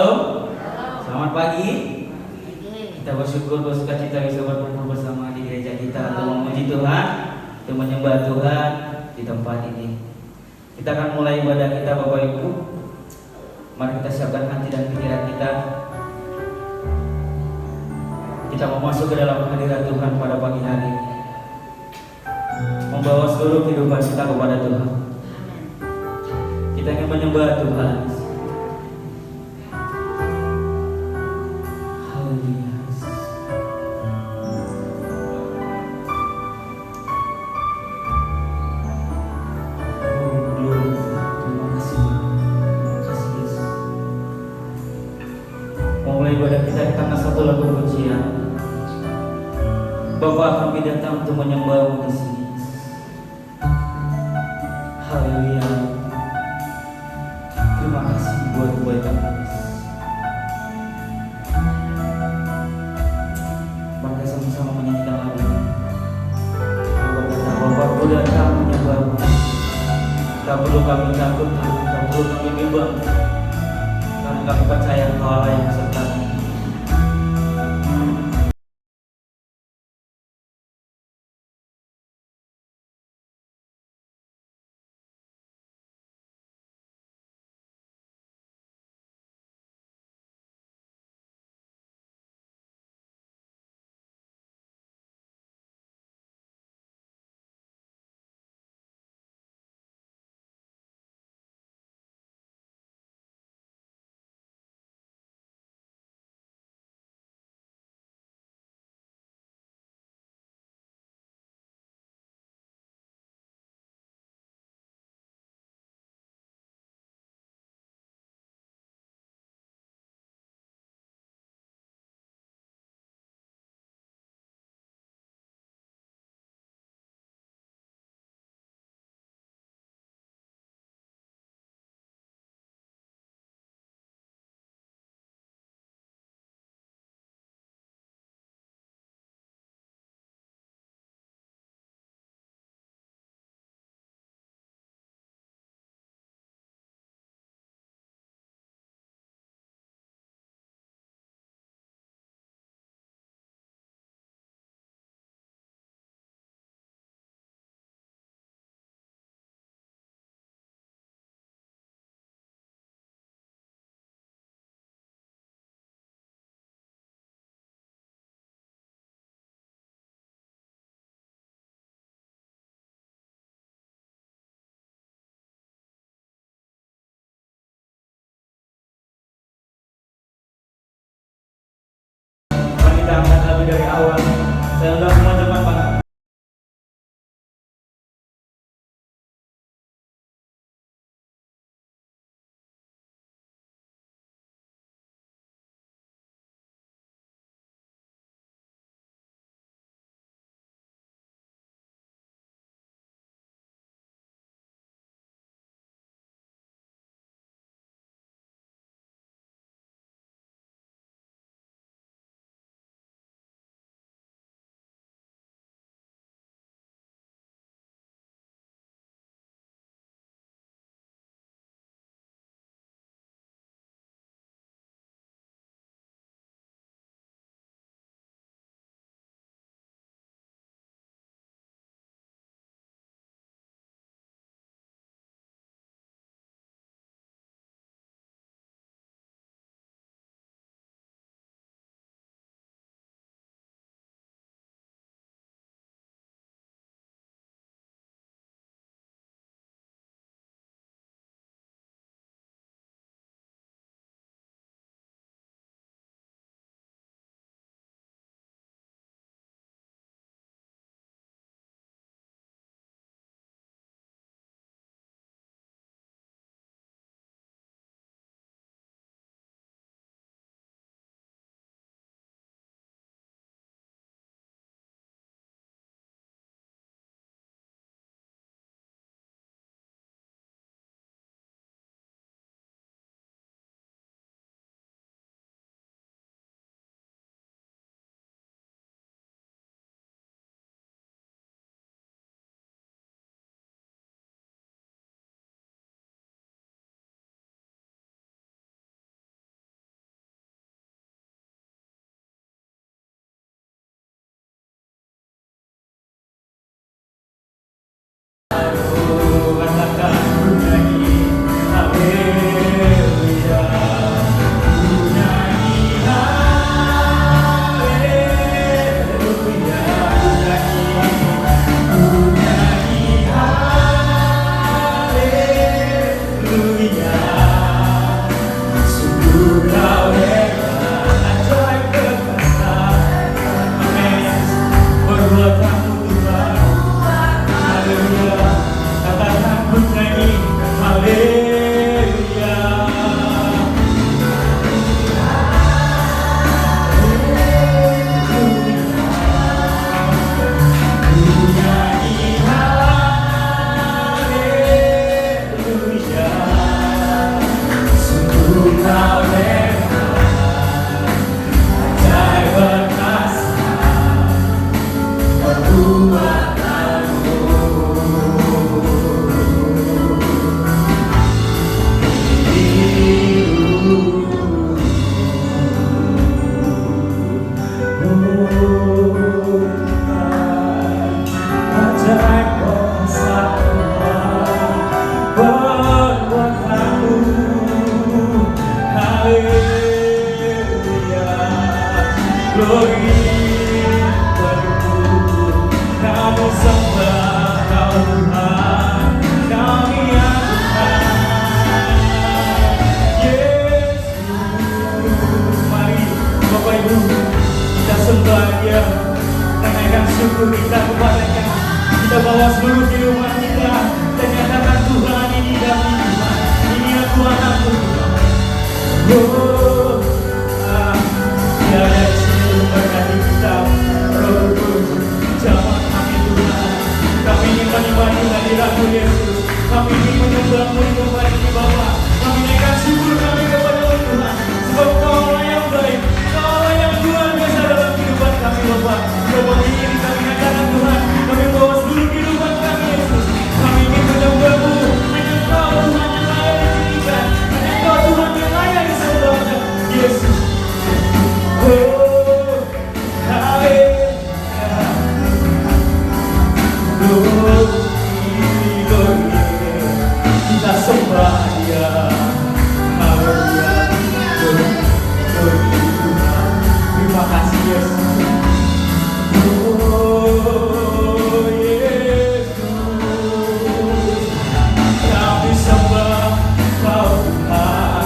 Shalom. Selamat pagi. Kita bersyukur bersukacita bisa berkumpul bersama di gereja kita untuk memuji Tuhan, untuk menyembah Tuhan di tempat ini. Kita akan mulai ibadah kita, Bapak Ibu. Mari kita siapkan hati dan pikiran kita. Kita mau masuk ke dalam hadirat Tuhan pada pagi hari ini, membawa seluruh kehidupan kita kepada Tuhan. Kita ingin menyembah Tuhan. Haleluya. Oh, glory. Terima kasih. Terima kasih Yesus. Memulai ibadah kita karena satu lagu pujian. Bapa, kami datang untuk menyembah-Mu di sini. Haleluya. Terima kasih buat kebaikan-Mu. Mari sama-sama menyanyikan lagu ini. Berkata, Bapa, Ku datang menyembah-Mu. Tak perlu kami takut, tak perlu kami bimbang, karena kami percaya Engkau Allah yang serta kami. glory berkumpul, kami sembah Kau Tuhan, kami agungan Yesus. Mari Bapak Ibu kita sembah Dia, naikkan syukur kita kepadanya. Kita bawa seluruh kehidupan kita dan nyatakan Tuhan, ini kami Tuhan, ini aku anakmu Tuhan. Oh, Dia ada di sini memberkati kita. Roh Kudus, jamah kami Tuhan. Kami ingin menikmati hadirat-Mu Yesus. Kami ingin menyembah-Mu di tempat ini Bapa. Kami naikkan syukur kami kepada-Mu Tuhan, sebab Kau-lah yang baik, Kau-lah yang luar biasa dalam kehidupan kami Bapa. Bapa ini kami nyatakan Tuhan, kami bawa seluruh kehidupan kami Yesus. Kami ingin menyembah-Mu, hanya Kau Tuhan yang layak ditinggikan, hanya Kau Tuhan yang layak disembahkan Yesus. Oh, haleluya. Glory, kita sembah Dia. Haleluya. Glory Tuhan. Terima kasih Yesus. Oh Yesus, kami sembah Kau Tuhan,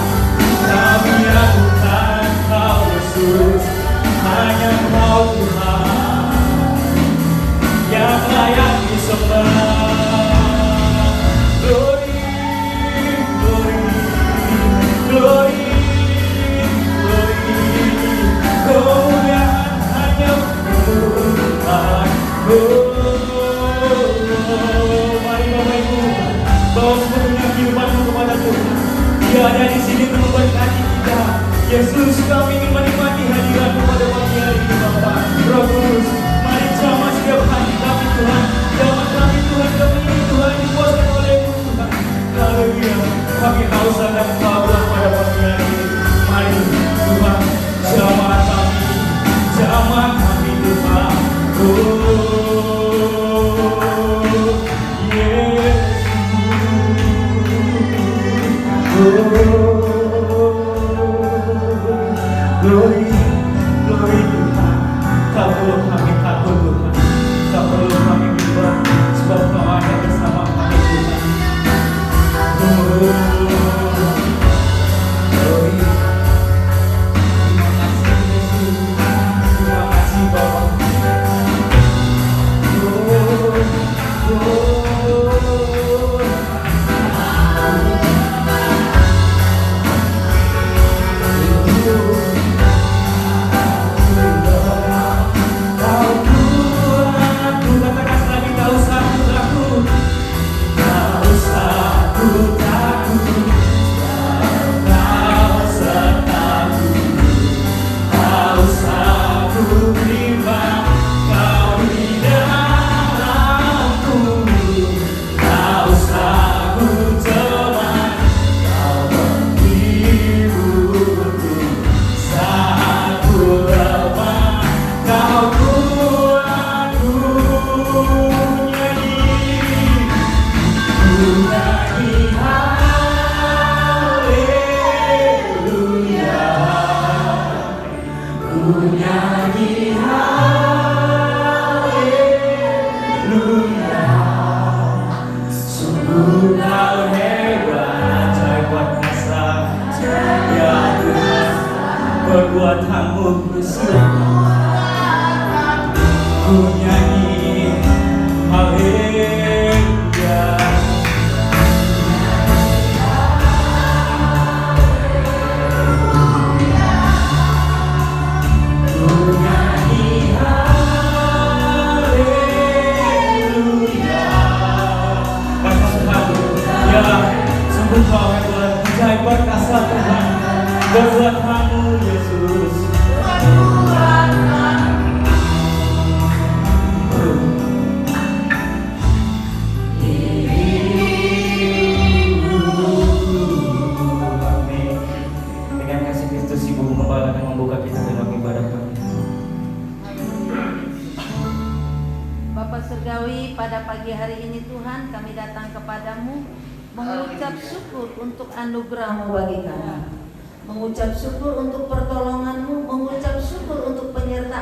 kami agungan Kau Yesus. Hanya Kau Tuhan yang layak disembah. Glory, glory, glory, glory. Kemuliaan hanya Tuhan. Mari Bapak Ibu bawa sepenuhnya kehidupanmu kepada Tuhan. Dia ada di sini untuk memberkati kita. Yesus, kami ingin menikmati hadirat-Mu pada pagi hari ini Bapa. Roh Kudus, mari jamah setiap hati kami Tuhan. Jamah kami Tuhan, kami ini Tuhan dikuasai oleh-Mu Tuhan. Haleluya. Kami haus akan Kau-Lah pada pagi hari ini. Mari Tuhan, jamah kami Tuhan. Glory, glory Tuhan. Kau perlu kami takut Tuhan, Kau perlu kami bimbang, sebab Kau ada bersama kami Tuhan. Glory. Terima kasih Yesus, terima kasih Bapa. Perbuatanmu besar, ku nyanyi haleluya. Ku nyanyi haleluya. Ya, sungguh Kau Tuhan, ajaib perkasa Tuhan. Perbuatanmu Yesus, dengan kasih Kristus Ibu Gembala akan membuka kita dalam ibadah kami. Bapak Surgawi, pada pagi hari ini Tuhan kami datang kepadamu mengucap syukur untuk anugerah-Mu bagi kami, mengucap syukur untuk pertolongan-Mu, mengucap syukur untuk penyertaan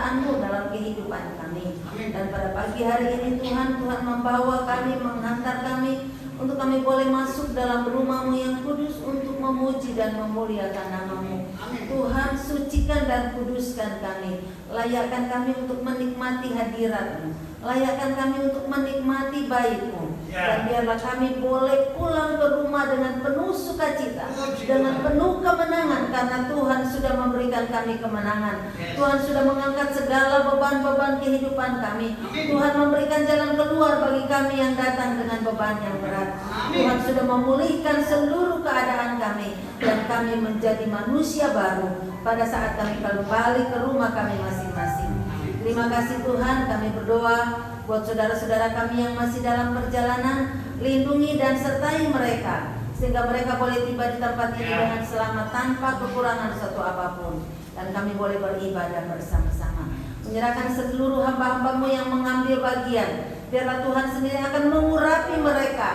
pagi hari ini Tuhan, Tuhan membawa kami, menghantar kami untuk kami boleh masuk dalam rumah-Mu yang kudus untuk memuji dan memuliakan nama-Mu. Tuhan, sucikan dan kuduskan kami. Layakkan kami untuk menikmati hadirat-Mu. Layakkan kami untuk menikmati baik-Mu. Dan biarlah kami boleh pulang ke rumah dengan penuh sukacita, dengan penuh kemenangan, karena Tuhan sudah memberikan kami kemenangan. Tuhan sudah mengangkat segala beban-beban kehidupan kami. Tuhan memberikan jalan keluar bagi kami yang datang dengan beban yang berat. Tuhan sudah memulihkan seluruh keadaan kami, dan kami menjadi manusia baru pada saat kami kembali ke rumah kami masing-masing. Terima kasih Tuhan, kami berdoa buat saudara-saudara kami yang masih dalam perjalanan. Lindungi dan sertai mereka, sehingga mereka boleh tiba di tempat ini dengan selamat tanpa kekurangan suatu apapun. Dan kami boleh beribadah bersama-sama, menyerahkan seluruh hamba-hamba-Mu yang mengambil bagian. Biarlah Tuhan sendiri akan mengurapi mereka,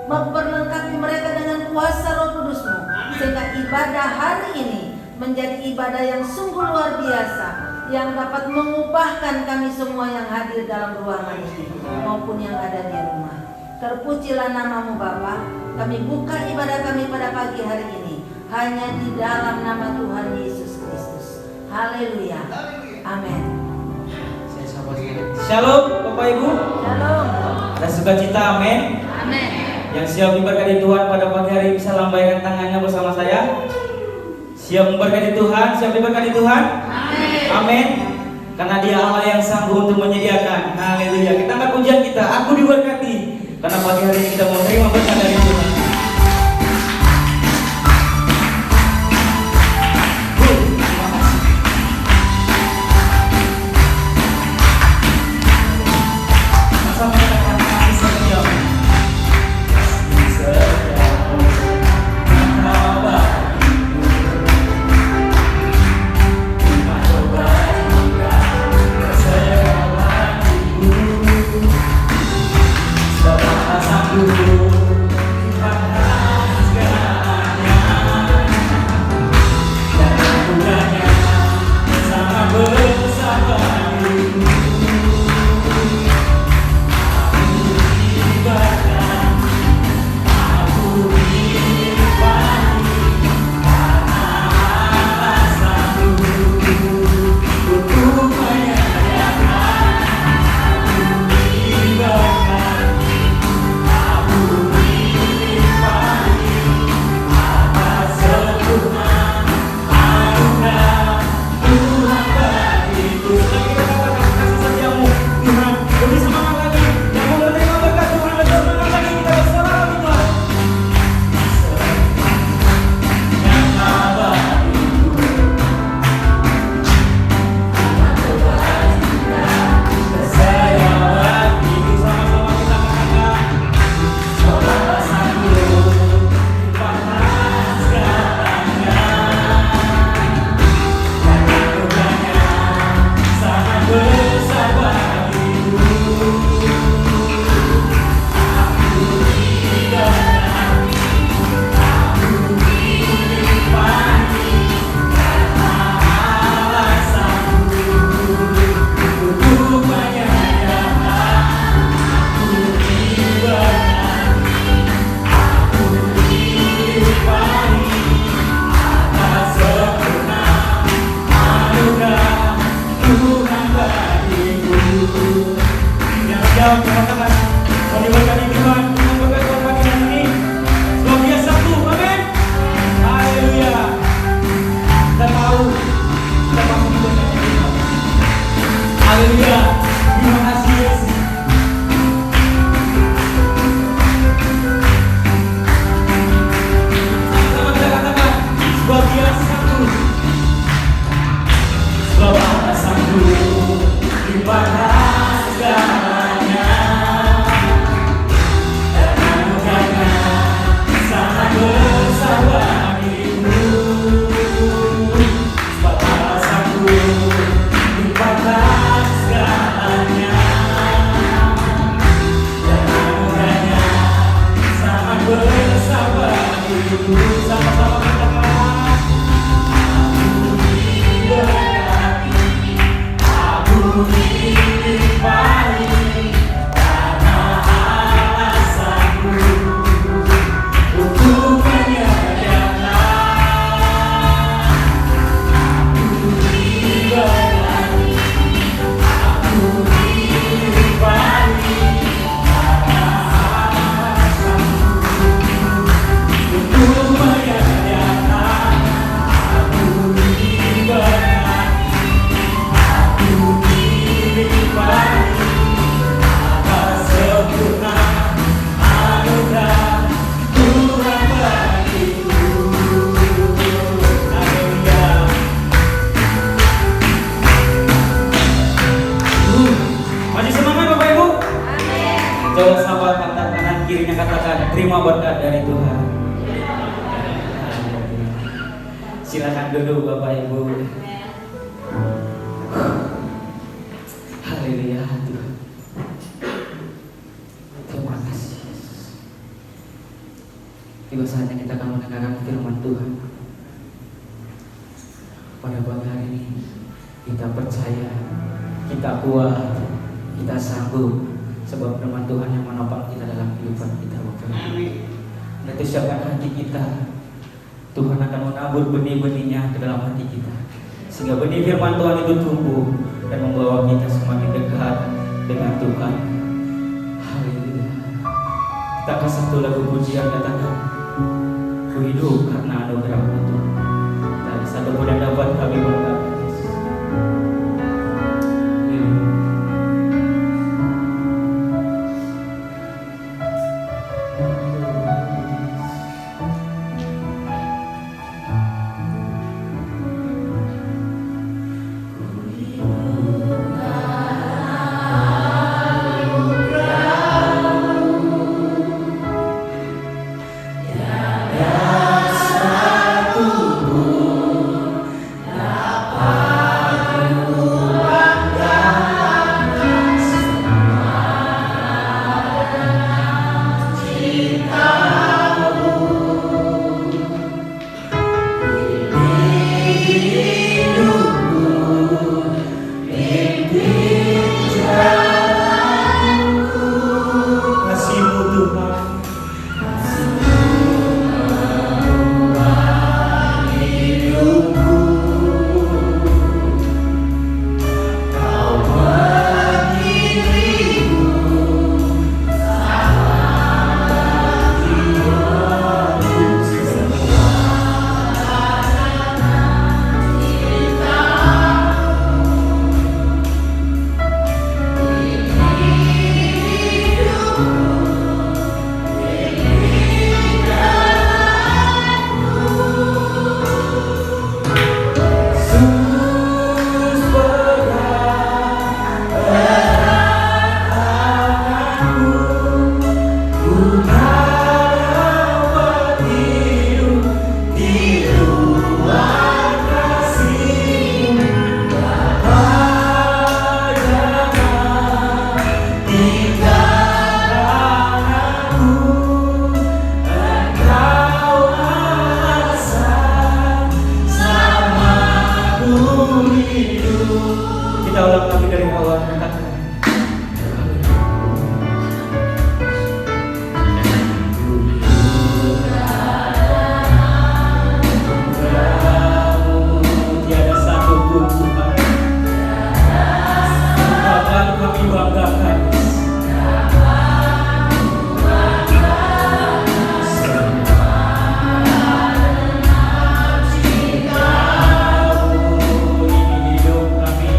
memperlengkapi mereka dengan kuasa Roh Kudus-Mu, sehingga ibadah hari ini menjadi ibadah yang sungguh luar biasa, yang dapat mengubahkan kami semua yang hadir dalam ruangan ini maupun yang ada di rumah. Terpujilah nama-Mu Bapa. Kami buka ibadah kami pada pagi hari ini hanya di dalam nama Tuhan Yesus Kristus. Haleluya. Amin. Shalom Bapak Ibu. Shalom. Dan sukacita, amin. Amin. Yang siap diberkati Tuhan pada pagi hari bisa lambaikan tangannya bersama saya. Siap memberkati Tuhan, siap diberkati Tuhan. Amin. Amin. Karena Dia Allah yang sanggup untuk menyediakan. Haleluya. Kita angkat pujian kita, aku diberkati. Karena pagi hari ini kita mau terima berkat dari Tuhan. Terima kasih. Sama kita katakan setiap. Aku Silakan duduk Bapak Ibu. Haleluya Tuhan. Terima kasih Yesus. Tiba saatnya kita akan mendengarkan firman Tuhan. Pada pagi hari ini kita percaya, kita kuat, kita sanggup, sebab firman Tuhan yang menopang kita dalam kehidupan kita. Dan siapkan hati kita. Tuhan akan menabur benih-benihnya ke dalam hati kita, sehingga benih firman Tuhan itu tumbuh dan membawa kita semakin dekat dengan Tuhan. Haleluya. Kita akan satu lagu pujian katakan, ku hidup karena anugerah-Mu Tuhan. Dari satu pun yang dapat kami banggakan. Kita ulang lagi dari awal. Tiada satu pun Tuhan akan kami banggakan. Ini hidup kami.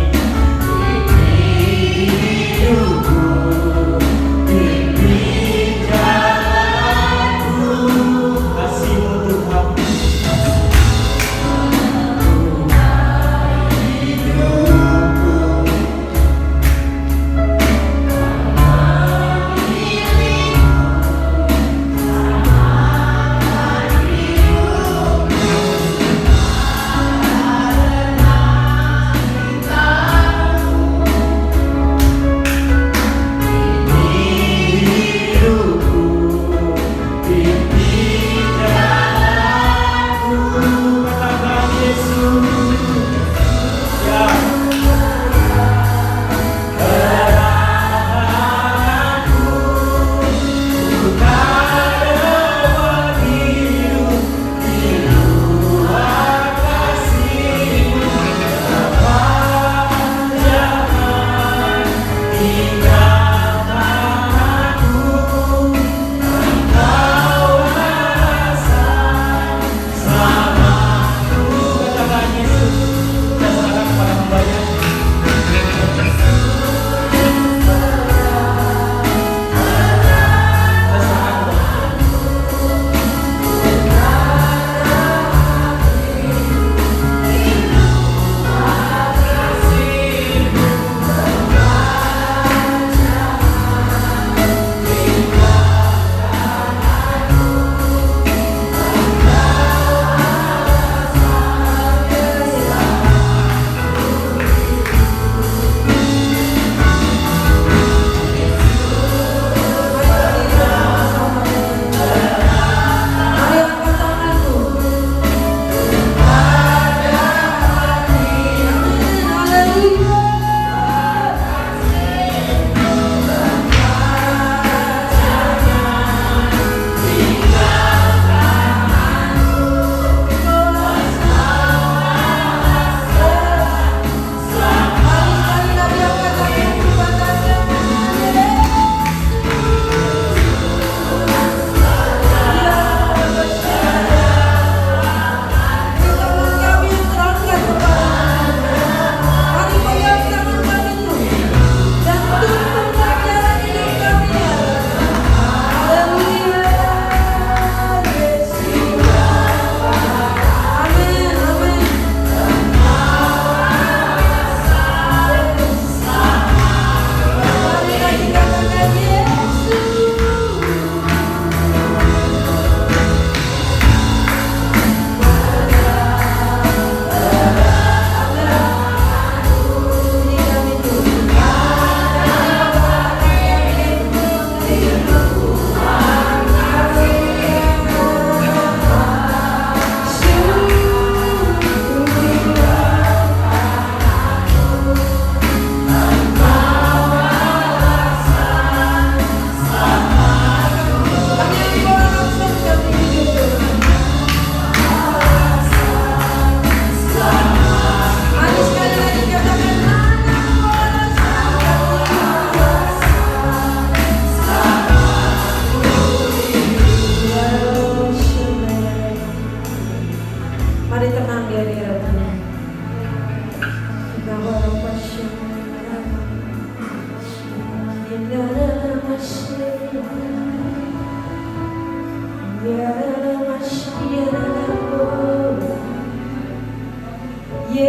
Mari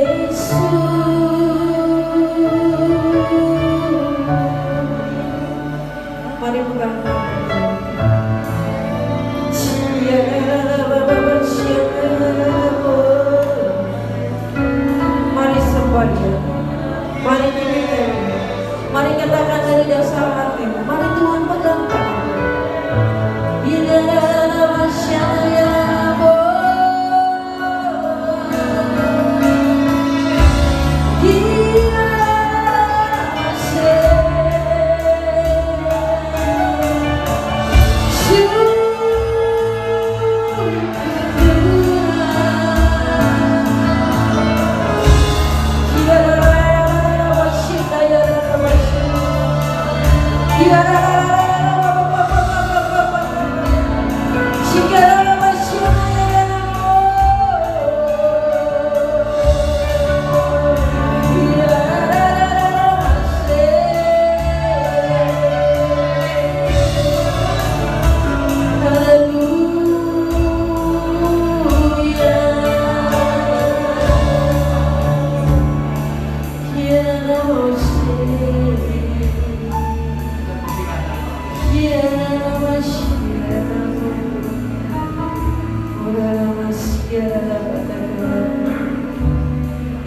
pegang mari sembah Dia. Mari nyanyikan. Mari katakan dari dasar hati. Mari Tuhan pegang tangan.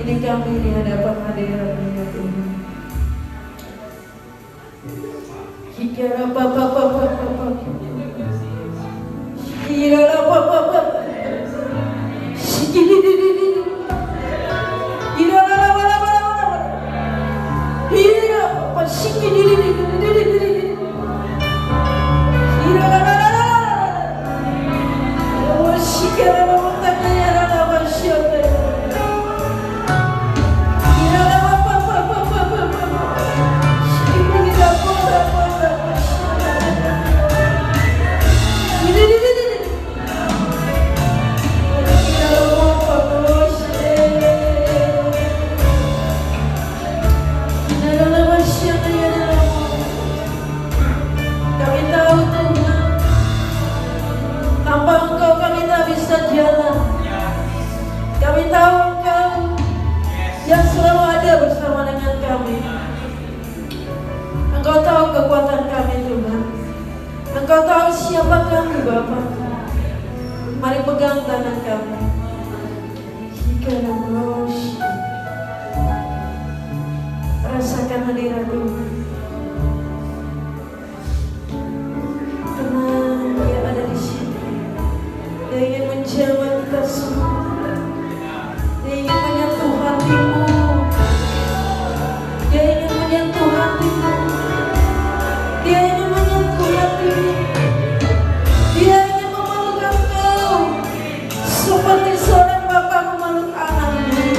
Ini kami di hadapan hadirat-Nya Tuhan. Hikara papa papa papa. Hikara papa papa. Hikiri. Hikara papa papa. Hikara papa hikiri. Engkau tahu kekuatan kami Tuhan. Engkau tahu siapa kami Bapa. Mari pegang tangan kami. Rasakan hadirat Tuhan. Tenang, Dia ada di sini. Dia ingin menjamah kita semua. Dia ingin menyentuh hatimu. Dia ingin menyentuh hatimu. Dia ingin menyentuh hatimu. Dia ingin memeluk engkau seperti seorang bapa memeluk anaknya.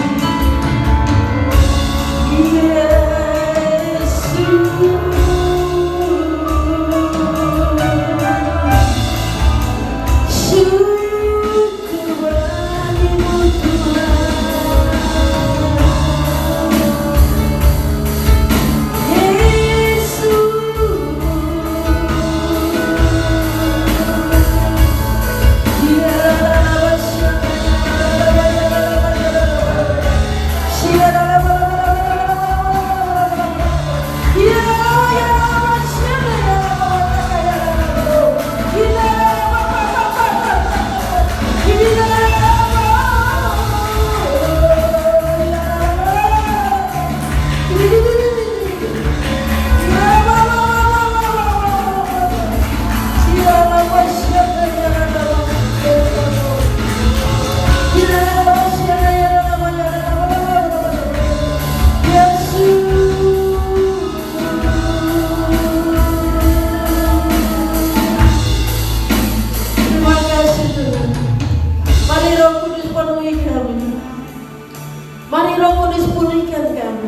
Mari Roh Kudus pulihkan kami.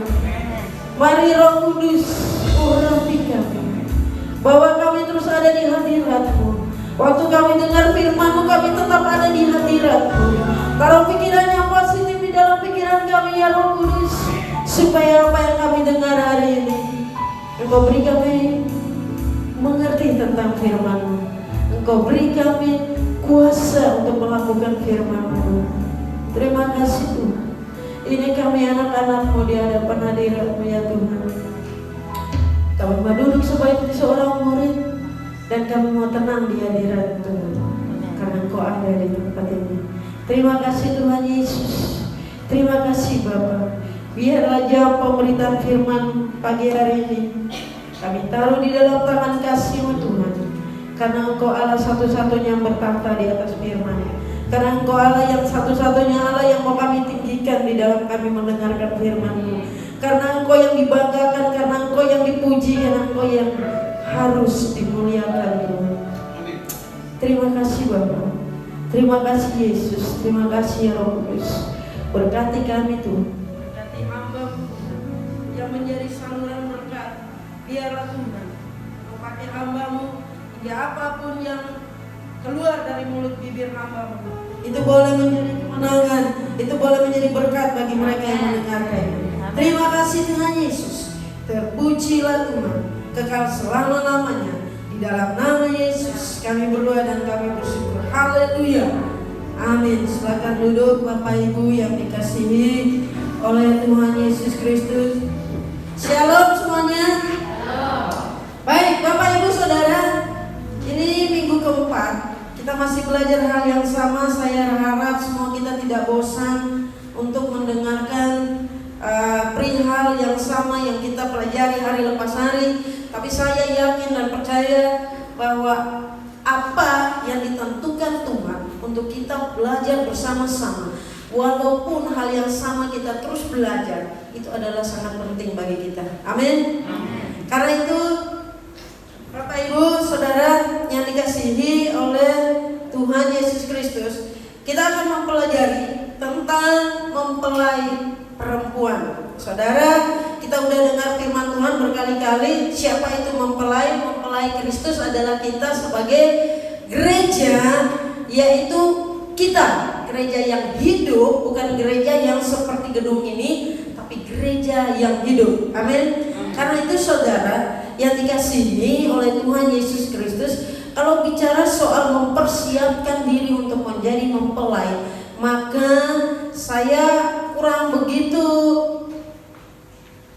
Mari Roh Kudus urapi kami, bahwa kami terus ada di hadirat-Mu. Waktu kami dengar firman-Mu, kami tetap ada di hadirat-Mu. Taruh pikiran yang positif di dalam pikiran kami ya Roh Kudus, supaya apa yang kami dengar hari ini Engkau beri kami mengerti tentang firman-Mu. Engkau beri kami kuasa untuk melakukan firman-Mu. Terima kasih Tuhan. Ini kami anak-anak-Mu di hadapan hadirat-Mu ya Tuhan. Kami mau duduk sebagai seorang murid, dan kami mau tenang di hadirat Tuhan, karena Engkau ada di tempat ini. Terima kasih Tuhan Yesus. Terima kasih Bapa. Biarlah jam pemberitaan firman pagi hari ini kami taruh di dalam tangan kasih-Mu Tuhan, karena Engkau Allah satu-satunya yang bertahta di atas firman. Karena Engkau Allah yang satu-satunya Allah yang mau kami tinggikan di dalam kami mendengarkan firman-Mu. Karena Engkau yang dibanggakan, karena Engkau yang dipuji, karena Engkau yang harus dimuliakan Tuhan. Terima kasih Bapa. Terima kasih Yesus. Terima kasih ya Roh Kudus. Berkati kami Tuhan. Berkati hamba-Mu yang menjadi saluran berkat. Biarlah Tuhan Engkau pakai hamba-Mu hingga apapun yang keluar dari mulut bibir hamba-Mu itu boleh menjadi kemenangan, itu boleh menjadi berkat bagi mereka yang mendengarkan. Terima kasih Tuhan Yesus. Terpujilah Tuhan kekal selama-lamanya. Di dalam nama Yesus kami berdoa dan kami bersyukur. Haleluya. Amin. Silakan duduk Bapak Ibu yang dikasihi oleh Tuhan Yesus Kristus. Shalom semuanya. Baik Bapak Ibu Saudara, ini minggu keempat. Kita masih belajar hal yang sama. Saya harap semua kita tidak bosan untuk mendengarkan perihal yang sama yang kita pelajari hari lepas hari. Tapi saya yakin dan percaya bahwa apa yang ditentukan Tuhan untuk kita belajar bersama-sama, walaupun hal yang sama kita terus belajar, itu adalah sangat penting bagi kita. Amin. Karena itu Bapak Ibu Saudara yang dikasihi oleh Tuhan Yesus Kristus, kita akan mempelajari tentang mempelai perempuan. Saudara, kita udah dengar firman Tuhan berkali-kali. Siapa itu mempelai? Mempelai Kristus adalah kita sebagai gereja, yaitu kita, gereja yang hidup, bukan gereja yang seperti gedung ini, tapi gereja yang hidup. Amin. Karena itu saudara yang dikasihi oleh Tuhan Yesus Kristus, kalau bicara soal mempersiapkan diri untuk menjadi mempelai, maka saya kurang begitu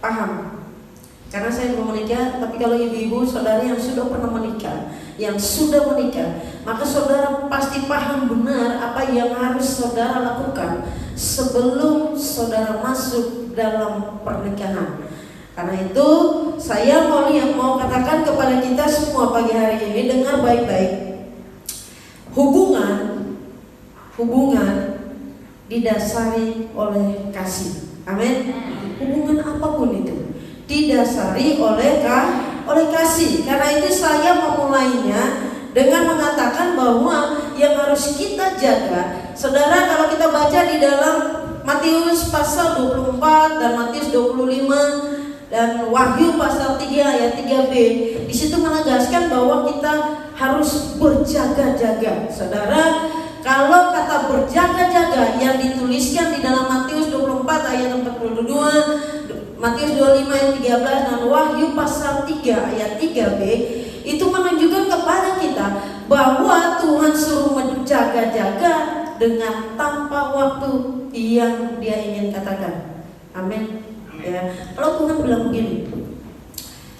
paham. Karena saya belum menikah, tapi kalau ibu-ibu saudara yang sudah pernah menikah, yang sudah menikah, maka saudara pasti paham benar apa yang harus saudara lakukan sebelum saudara masuk dalam pernikahan. Karena itu saya mau katakan kepada kita semua pagi hari ini, dengar baik-baik. Hubungan didasari oleh kasih. Amin. Hubungan apapun itu didasari oleh kasih. Karena itu saya memulainya dengan mengatakan bahwa yang harus kita jaga, saudara, kalau kita baca di dalam Matius pasal 24 dan Matius 25 dan Wahyu pasal 3 ayat 3b, di situ menegaskan bahwa kita harus berjaga-jaga. Saudara, kalau kata berjaga-jaga yang dituliskan di dalam Matius 24 ayat 42, Matius 25 ayat 13 dan Wahyu pasal 3 ayat 3b, itu menunjukkan kepada kita bahwa Tuhan suruh menjaga-jaga dengan tanpa waktu yang Dia ingin katakan. Amin. Ya, kalau Tuhan bilang begini,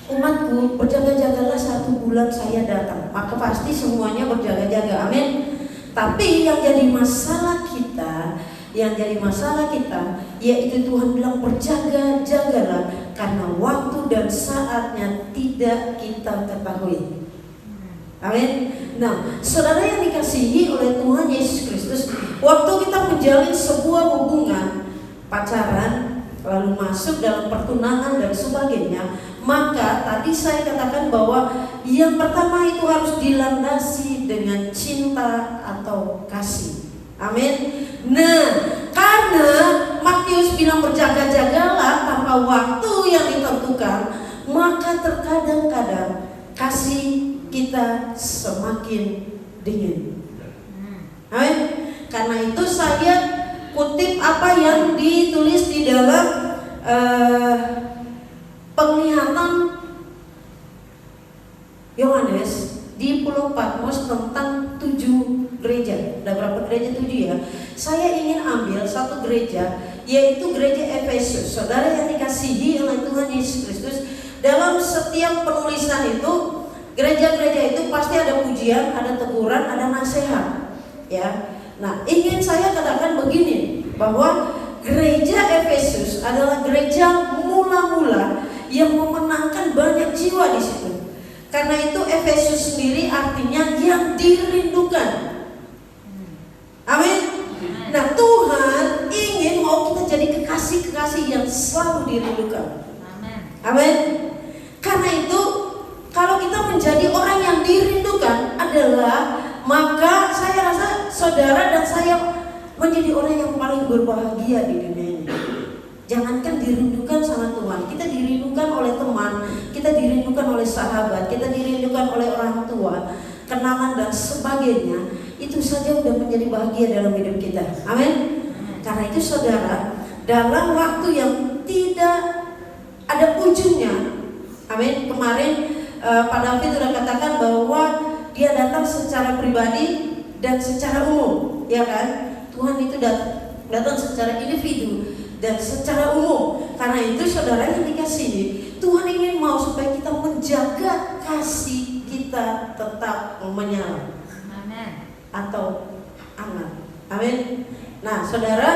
umatku berjaga-jagalah 1 bulan saya datang, maka pasti semuanya berjaga-jaga. Amin. Tapi yang jadi masalah kita, yaitu Tuhan bilang berjaga-jagalah karena waktu dan saatnya tidak kita ketahui. Amin. Nah, saudara yang dikasihi oleh Tuhan Yesus Kristus, waktu kita menjalin sebuah hubungan pacaran, lalu masuk dalam pertunangan dan sebagainya, maka tadi saya katakan bahwa yang pertama itu harus dilandasi dengan cinta atau kasih. Amin. Nah, karena Matius bilang berjaga-jagalah tanpa waktu yang ditentukan, maka terkadang-kadang kasih kita semakin dingin. Amin. Karena itu saya kutip apa yang ditulis di dalam penglihatan Yohanes di Pulau Patmos tentang 7 gereja. Ada berapa gereja? 7 ya. Saya ingin ambil satu gereja yaitu gereja Efesus. Saudara yang dikasihi oleh Tuhan Yesus Kristus, dalam setiap penulisan itu, gereja-gereja itu pasti ada pujian, ada teguran, ada nasihat. Ya. Nah, ingin saya katakan begini, bahwa gereja Efesus adalah gereja mula-mula yang memenangkan banyak jiwa di situ. Karena itu Efesus sendiri artinya yang dirindukan. Amin. Nah, Tuhan ingin mau kita jadi kekasih-kekasih yang selalu dirindukan. Amin. Karena itu, kalau kita menjadi orang yang dirindukan adalah, maka saya rasa saudara dan saya menjadi orang yang paling berbahagia di dunia ini. Jangankan dirindukan sama Tuhan, kita dirindukan oleh teman, kita dirindukan oleh sahabat, kita dirindukan oleh orang tua, kenalan dan sebagainya. Itu saja sudah menjadi bahagia dalam hidup kita. Amin. Karena itu saudara, dalam waktu yang tidak ada ujungnya, amin. Kemarin Pak David sudah katakan bahwa dia datang secara pribadi dan secara umum, ya kan? Tuhan itu datang secara individu dan secara umum. Karena itu saudara yang dikasihi, Tuhan ingin mau supaya kita menjaga kasih kita tetap menyala. Amin. Atau hangat. Amin. Nah, saudara,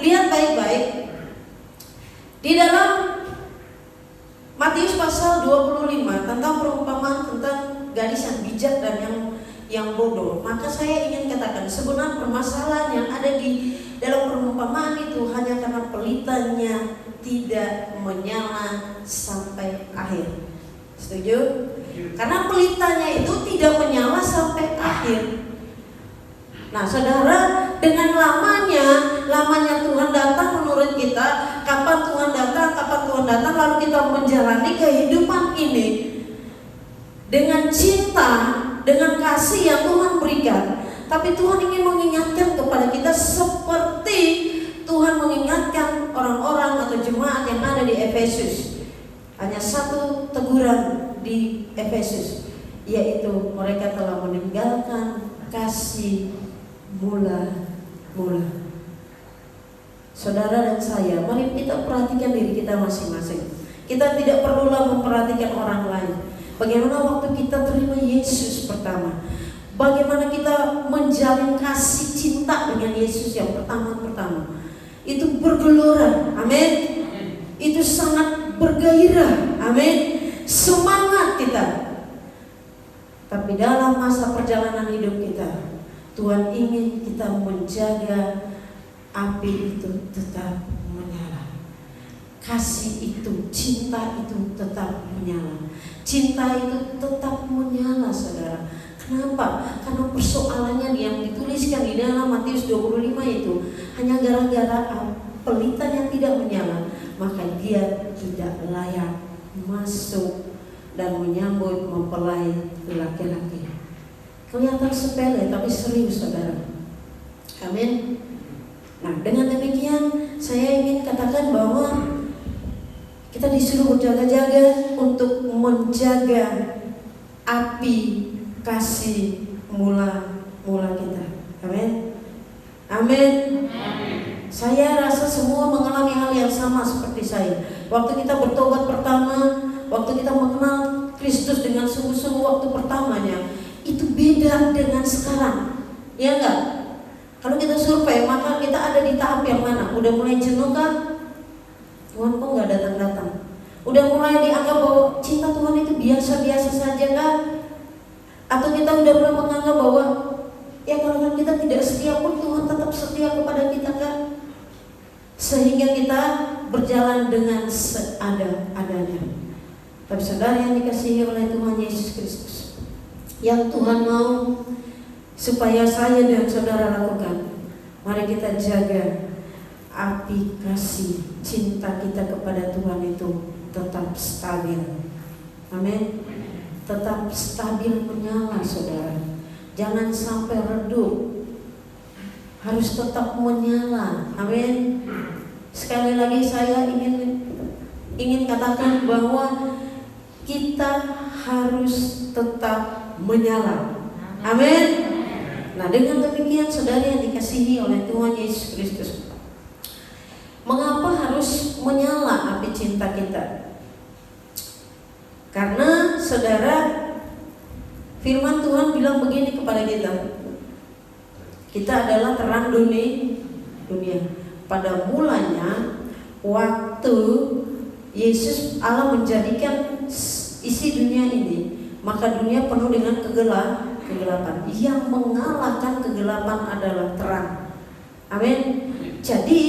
lihat baik-baik di dalam Matius pasal 25 tentang perumpamaan tentang gadis yang bijak dan yang bodoh. Maka saya ingin katakan, sebenarnya permasalahan yang ada di dalam perumpamaan itu hanya karena pelitanya tidak menyala sampai akhir. Setuju? Karena pelitanya itu tidak menyala sampai akhir. Nah, saudara, dengan lamanya Tuhan datang menurut kita, kapan Tuhan datang, lalu kita menjalani kehidupan ini dengan cinta, dengan kasih yang Tuhan berikan. Tapi Tuhan ingin mengingatkan kepada kita seperti Tuhan mengingatkan orang-orang atau jemaat yang ada di Efesus. Hanya satu teguran di Efesus, yaitu mereka telah meninggalkan kasih mula-mula. Saudara dan saya, mari kita perhatikan diri kita masing-masing. Kita tidak perlulah memperhatikan orang lain. Bagaimana waktu kita terima Yesus pertama, bagaimana kita menjalin kasih cinta dengan Yesus yang pertama-pertama. Itu bergelora, amin. Itu sangat bergairah, amin. Semangat kita. Tapi dalam masa perjalanan hidup kita, Tuhan ingin kita menjaga api itu tetap menyala. Kasih itu, cinta itu tetap menyala. Cinta itu tetap menyala, saudara. Kenapa? Karena persoalannya yang dituliskan di dalam Matius 25 itu hanya gara-gara pelita yang tidak menyala, maka dia tidak layak masuk dan menyambut mempelai laki-laki. Kelihatan sepele tapi serius, saudara. Amin. Nah, dengan demikian saya ingin katakan bahwa kita disuruh berjaga-jaga untuk menjaga api kasih mula-mula kita. Amin. Amin. Saya rasa semua mengalami hal yang sama seperti saya. Waktu kita bertobat pertama, waktu kita mengenal Kristus dengan sungguh-sungguh waktu pertamanya, itu beda dengan sekarang. Ya enggak? Kalau kita survei, maka kita ada di tahap yang mana? Udah mulai jenuh kan? Tuhan kok gak datang-datang? Udah mulai dianggap bahwa cinta Tuhan itu biasa-biasa saja kan? Atau kita udah mulai menganggap bahwa ya kalau kita tidak setia pun Tuhan tetap setia kepada kita kan? Sehingga kita berjalan dengan seadanya. Tapi saudara yang dikasihi oleh Tuhan Yesus Kristus, yang Tuhan mau supaya saya dan saudara lakukan, mari kita jaga api kasih cinta kita kepada Tuhan itu tetap stabil. Amin. Tetap stabil menyala, saudara. Jangan sampai redup. Harus tetap menyala. Amin. Sekali lagi saya ingin katakan bahwa kita harus tetap menyala. Amin. Nah, dengan demikian saudara yang dikasihi oleh Tuhan Yesus Kristus, Mengapa harus menyala api cinta kita? Karena saudara, firman Tuhan bilang begini kepada kita. Kita adalah terang dunia. Pada mulanya waktu Yesus Allah menjadikan isi dunia ini, maka dunia penuh dengan kegelapan. Yang mengalahkan kegelapan adalah terang. Amin. Jadi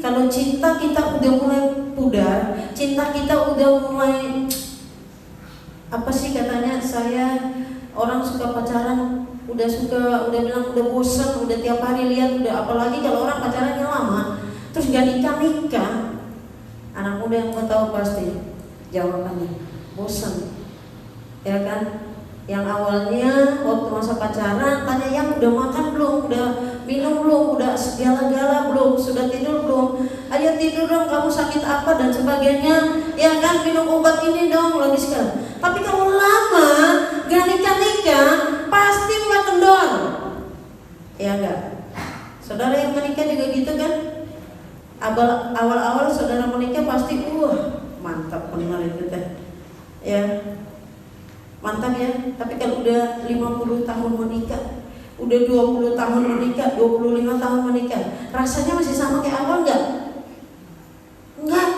kalau cinta kita udah mulai pudar, cinta kita udah mulai apa sih katanya, orang suka pacaran, udah bilang udah bosan, udah tiap hari lihat, udah apalagi kalau orang pacarannya lama, terus gak nikah. Anak muda yang mau tahu pasti jawabannya bosan, ya kan? Yang awalnya waktu masa pacaran tanya yang udah makan belum, udah minum belum, udah segala-gala belum, sudah tidur belum, ayo tidur dong, kamu sakit apa dan sebagainya, ya kan, minum obat ini dong lagi sekarang. Tapi kalau lama gak nikah pasti mulai kendor, ya enggak? Saudara yang menikah juga gitu kan? Awal-awal saudara menikah pasti mantap benar itu teh, ya mantap ya. Tapi kalau udah 50 tahun menikah, udah 20 tahun menikah, 25 tahun menikah, rasanya masih sama kayak awal enggak? Enggak.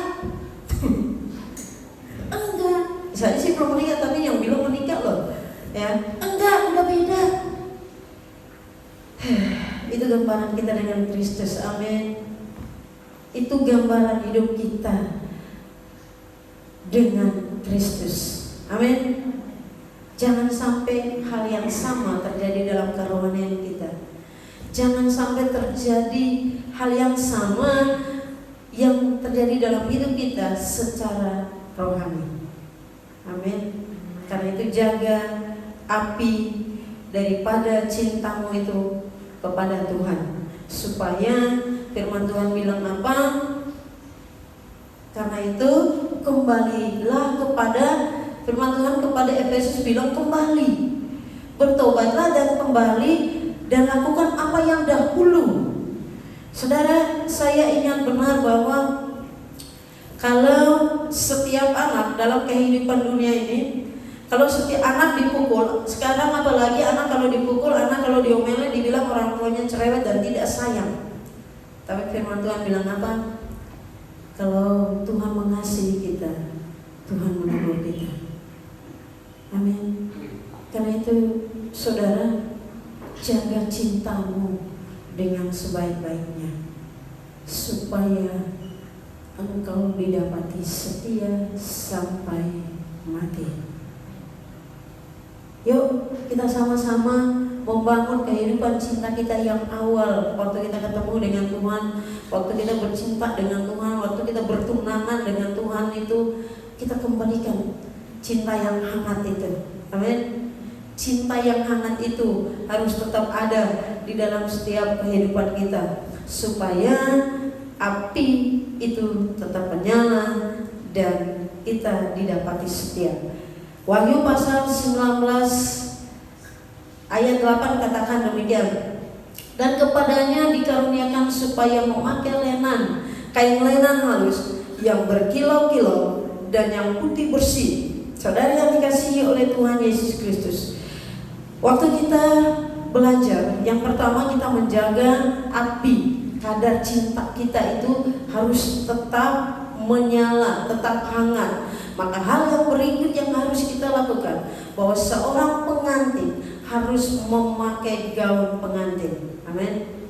Enggak. Saya sih belum menikah tapi yang bilang menikah loh, ya. Enggak, udah beda. Itu gambaran kita dengan Kristus. Amin. Itu gambaran hidup kita dengan Kristus. Amin. Jangan sampai hal yang sama terjadi dalam kerohanian kita. Jangan sampai terjadi hal yang sama yang terjadi dalam hidup kita secara rohani. Amin. Karena itu jaga api daripada cintamu itu kepada Tuhan, supaya firman Tuhan bilang apa? Karena itu kembalilah kepada firman Tuhan kepada Efesus bilang kembali, bertobatlah dan kembali dan lakukan apa yang dahulu. Saudara, saya ingat benar bahwa kalau setiap anak dalam kehidupan dunia ini, kalau setiap anak dipukul, sekarang apalagi anak kalau dipukul, anak kalau diomelin dibilang orang tuanya cerewet dan tidak sayang. Tapi firman Tuhan bilang apa? Kalau Tuhan mengasihi kita, Tuhan menegur kita. Amin. Karena itu saudara, jaga cintamu dengan sebaik-baiknya, supaya engkau didapati setia sampai mati. Yuk kita sama-sama membangun kehidupan cinta kita yang awal waktu kita ketemu dengan Tuhan, waktu kita bercinta dengan Tuhan, waktu kita bertunangan dengan Tuhan, itu kita kembalikan cinta yang hangat itu. Amin. Cinta yang hangat itu harus tetap ada di dalam setiap kehidupan kita, supaya api itu tetap menyala dan kita didapati setia. Wahyu pasal 19 ayat 8 katakan demikian. Dan kepadanya dikaruniakan supaya memakai kain lenan halus yang berkilau-kilau dan yang putih bersih. Saudara yang dikasihi oleh Tuhan Yesus Kristus, waktu kita belajar, yang pertama kita menjaga api, kadar cinta kita itu harus tetap menyala, tetap hangat. Maka hal yang berikut yang harus kita lakukan, bahwa seorang pengantin harus memakai gaun pengantin. Amin.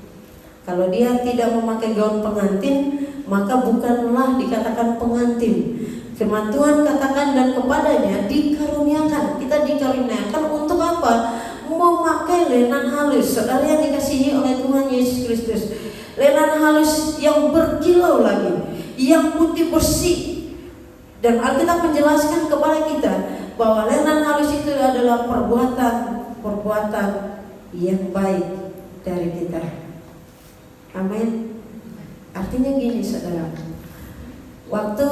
Kalau dia tidak memakai gaun pengantin, maka bukanlah dikatakan pengantin. Firman Tuhan katakan dan kepadanya dikaruniakan. Kita dikaruniakan untuk apa? Memakai lenan halus. Saudara yang dikasihi oleh Tuhan Yesus Kristus, lenan halus yang berkilau lagi, yang putih bersih. Dan Alkitab menjelaskan kepada kita bahwa lenan halus itu adalah perbuatan yang baik dari kita. Amin. Artinya gini saudara, waktu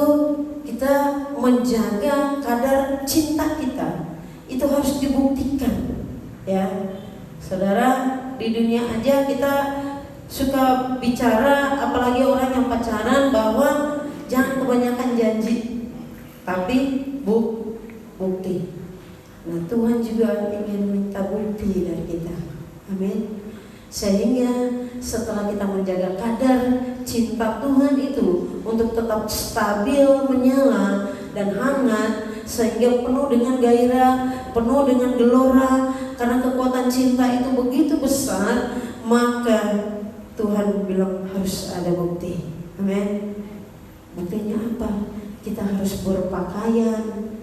kita menjaga kadar cinta kita, itu harus dibuktikan. Ya, saudara, di dunia aja kita suka bicara, apalagi orang yang pacaran, bahwa jangan kebanyakan janji, tapi bukti. Nah, Tuhan juga ingin minta bukti dari kita. Amin. Sehingga setelah kita menjaga kadar cinta Tuhan itu untuk tetap stabil, menyala dan hangat, sehingga penuh dengan gairah, penuh dengan gelora, karena kekuatan cinta itu begitu besar, maka Tuhan bilang harus ada bukti. Amin. Buktinya apa? Kita harus berpakaian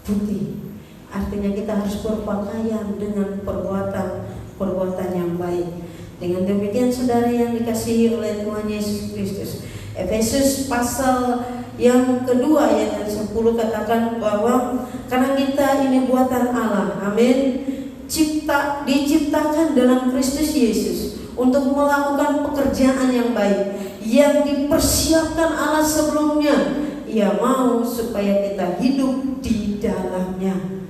putih. Artinya kita harus berpakaian dengan perbuatan yang baik. Dengan demikian saudara yang dikasihi oleh Tuhan Yesus Kristus, Efesus pasal yang kedua ayat 10 katakan bahwa karena kita ini buatan Allah, amin, diciptakan dalam Kristus Yesus untuk melakukan pekerjaan yang baik yang dipersiapkan Allah sebelumnya. Ia mau supaya kita hidup di dalamnya.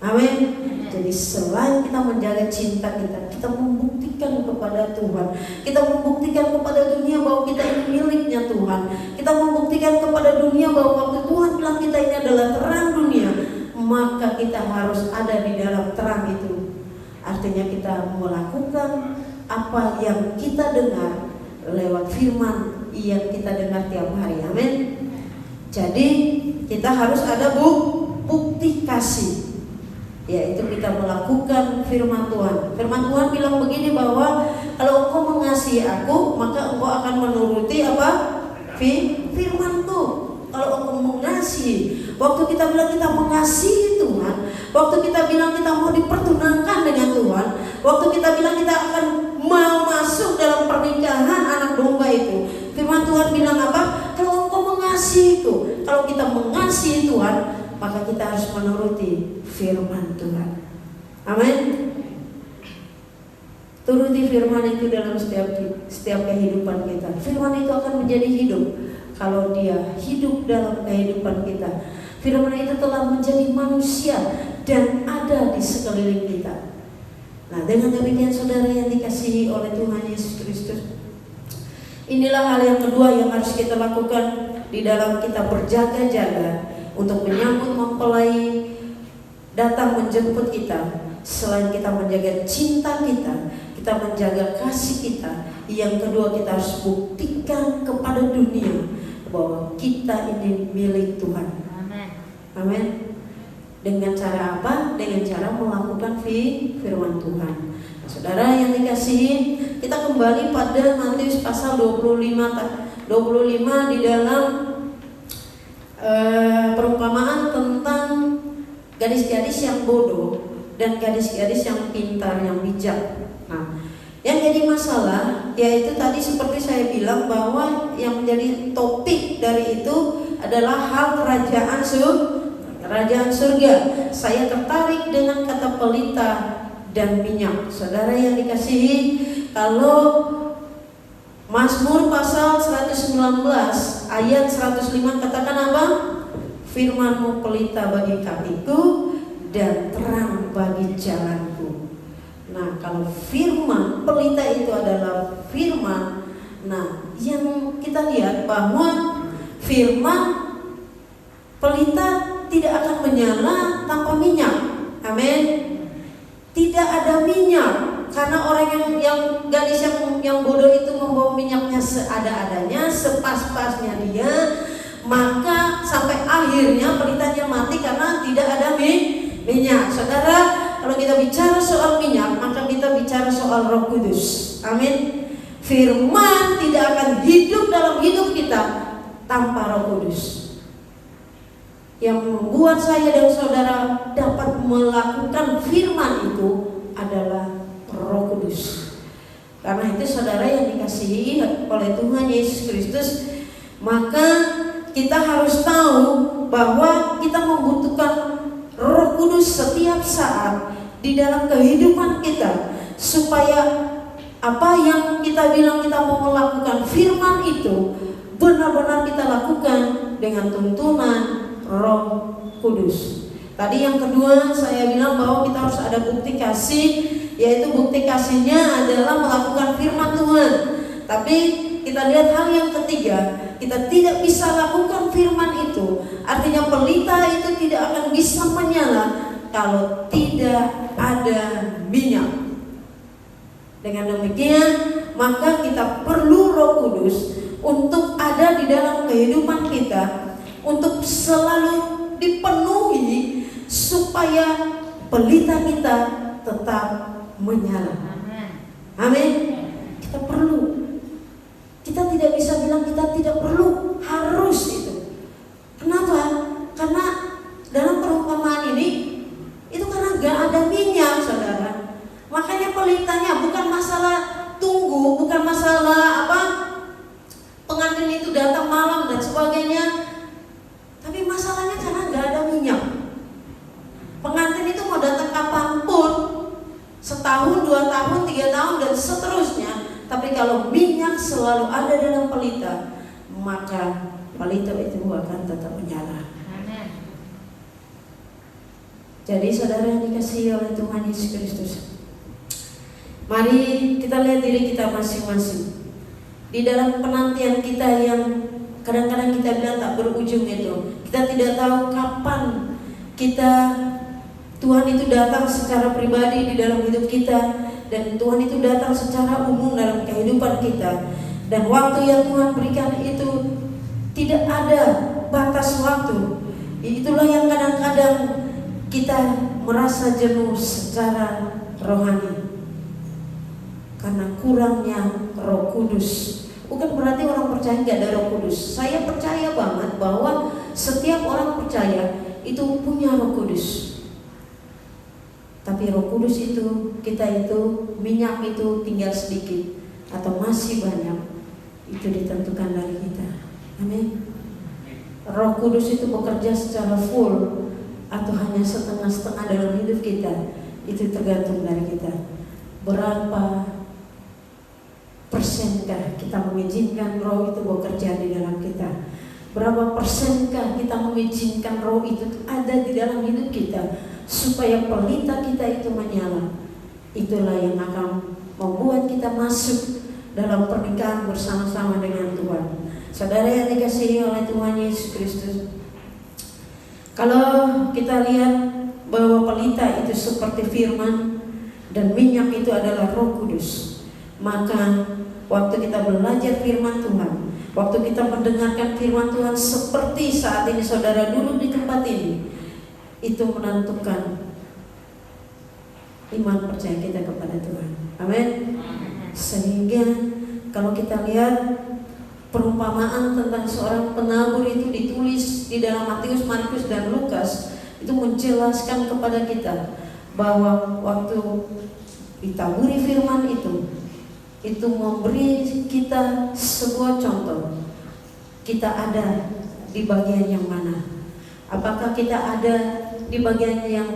Amin. Jadi selain kita menjaga cinta kita membuktikan kepada Tuhan, kita membuktikan kepada dunia bahwa kita ini miliknya Tuhan. Kita membuktikan kepada dunia bahwa waktu Tuhan bilang kita ini adalah terang dunia, maka kita harus ada di dalam terang itu. Artinya kita melakukan apa yang kita dengar lewat firman yang kita dengar tiap hari. Amin. Jadi kita harus ada bukti kasih, yaitu kita melakukan firman Tuhan. Firman Tuhan bilang begini bahwa kalau engkau mengasihi aku, maka engkau akan menuruti apa? Firman-Ku. Kalau engkau mengasihi, waktu kita bilang kita mengasihi Tuhan, waktu kita bilang kita mau dipertunangkan dengan Tuhan, waktu kita bilang kita akan mau masuk dalam pernikahan anak domba itu, firman Tuhan bilang apa? Kalau engkau mengasihiku. Kalau kita mengasihi Tuhan, maka kita harus menuruti firman Tuhan. Amin. Turuti firman itu dalam setiap kehidupan kita. Firman itu akan menjadi hidup kalau dia hidup dalam kehidupan kita. Firman itu telah menjadi manusia dan ada di sekeliling kita. Nah, dengan demikian saudara yang dikasihi oleh Tuhan Yesus Kristus, inilah hal yang kedua yang harus kita lakukan di dalam kita berjaga-jaga untuk menyambut mempelai datang menjemput kita. Selain kita menjaga cinta kita menjaga kasih kita, yang kedua kita harus buktikan kepada dunia bahwa kita ini milik Tuhan. Amin. Dengan cara apa? Dengan cara melakukan firman Tuhan. Nah, saudara yang dikasihi, kita kembali pada Matius pasal 25 di dalam perumpamaan tentang gadis-gadis yang bodoh dan gadis-gadis yang pintar, yang bijak. Nah, yang jadi masalah yaitu tadi seperti saya bilang bahwa yang menjadi topik dari itu adalah hal kerajaan surga. Saya tertarik dengan kata pelita dan minyak. Saudara yang dikasihi, kalau Mazmur pasal 119 ayat 105 katakan apa? Firman-Mu pelita bagi kakiku dan terang bagi jalanku. Nah, kalau firman pelita itu adalah firman, nah yang kita lihat bahwa firman pelita tidak akan menyala tanpa minyak. Amin. Tidak ada minyak. Karena orang yang gadis yang bodoh itu membawa minyaknya seada-adanya, sepas-pasnya dia, maka sampai akhirnya pelitanya mati karena tidak ada minyak. Saudara, kalau kita bicara soal minyak, maka kita bicara soal Roh Kudus. Amin. Firman tidak akan hidup dalam hidup kita tanpa Roh Kudus. Yang membuat saya dan saudara dapat melakukan firman itu adalah Roh Kudus. Karena itu saudara yang dikasihi oleh Tuhan Yesus Kristus, maka kita harus tahu bahwa kita membutuhkan Roh Kudus setiap saat di dalam kehidupan kita, supaya apa yang kita bilang kita mau melakukan firman itu benar-benar kita lakukan dengan tuntunan Roh Kudus. Tadi yang kedua saya bilang bahwa kita harus ada bukti kasih, yaitu bukti kasihnya adalah melakukan firman Tuhan. Tapi kita lihat hal yang ketiga, kita tidak bisa lakukan firman itu. Artinya pelita itu tidak akan bisa menyala kalau tidak ada minyak. Dengan demikian, maka kita perlu Roh Kudus untuk ada di dalam kehidupan kita, untuk selalu dipenuhi supaya pelita kita tetap menyala. Amin. Kita perlu. Kita tidak bisa bilang kita tidak perlu, harus itu. Kenapa? Karena dalam perumpamaan ini itu karena gak ada minyak, saudara. Makanya pelitanya bukan masalah tunggu, bukan masalah pengantin itu datang malam dan sebagainya. Tapi masalahnya karena gak ada minyak. Pengantin itu mau datang kapanpun, setahun, 2 tahun, 3 tahun dan seterusnya. Tapi kalau minyak selalu ada dalam pelita, maka pelita itu akan tetap menyala. Jadi saudara yang dikasihi oleh Tuhan Yesus Kristus, mari kita lihat diri kita masing-masing. Di dalam penantian kita yang kadang-kadang kita bilang tak berujung itu, kita tidak tahu kapan Tuhan itu datang secara pribadi di dalam hidup kita, dan Tuhan itu datang secara umum dalam kehidupan kita. Dan waktu yang Tuhan berikan itu tidak ada batas waktu. Itulah yang kadang-kadang kita merasa jenuh secara rohani karena kurangnya Roh Kudus. Bukan berarti orang percaya nggak ada Roh Kudus. Saya percaya banget bahwa setiap orang percaya itu punya Roh Kudus. Tapi Roh Kudus itu, kita itu, minyak itu tinggal sedikit atau masih banyak, itu ditentukan dari kita. Amin. Roh Kudus itu bekerja secara full atau hanya setengah-setengah dalam hidup kita, itu tergantung dari kita. Berapa persenkah kita mengizinkan Roh itu bekerja di dalam kita? Berapa persenkah kita mengizinkan Roh itu ada di dalam hidup kita supaya pelita kita itu menyala? Itulah yang akan membuat kita masuk dalam pernikahan bersama-sama dengan Tuhan. Saudara yang dikasihi oleh Tuhan Yesus Kristus, kalau kita lihat bahwa pelita itu seperti firman dan minyak itu adalah Roh Kudus, maka waktu kita belajar firman Tuhan, waktu kita mendengarkan firman Tuhan seperti saat ini saudara duduk di tempat ini, itu menentukan iman percaya kita kepada Tuhan. Amin. Sehingga kalau kita lihat perumpamaan tentang seorang penabur itu ditulis di dalam Matius, Markus dan Lukas, itu menjelaskan kepada kita bahwa waktu ditaburi firman itu memberi kita sebuah contoh. Kita ada di bagian yang mana? Apakah kita ada di bagian yang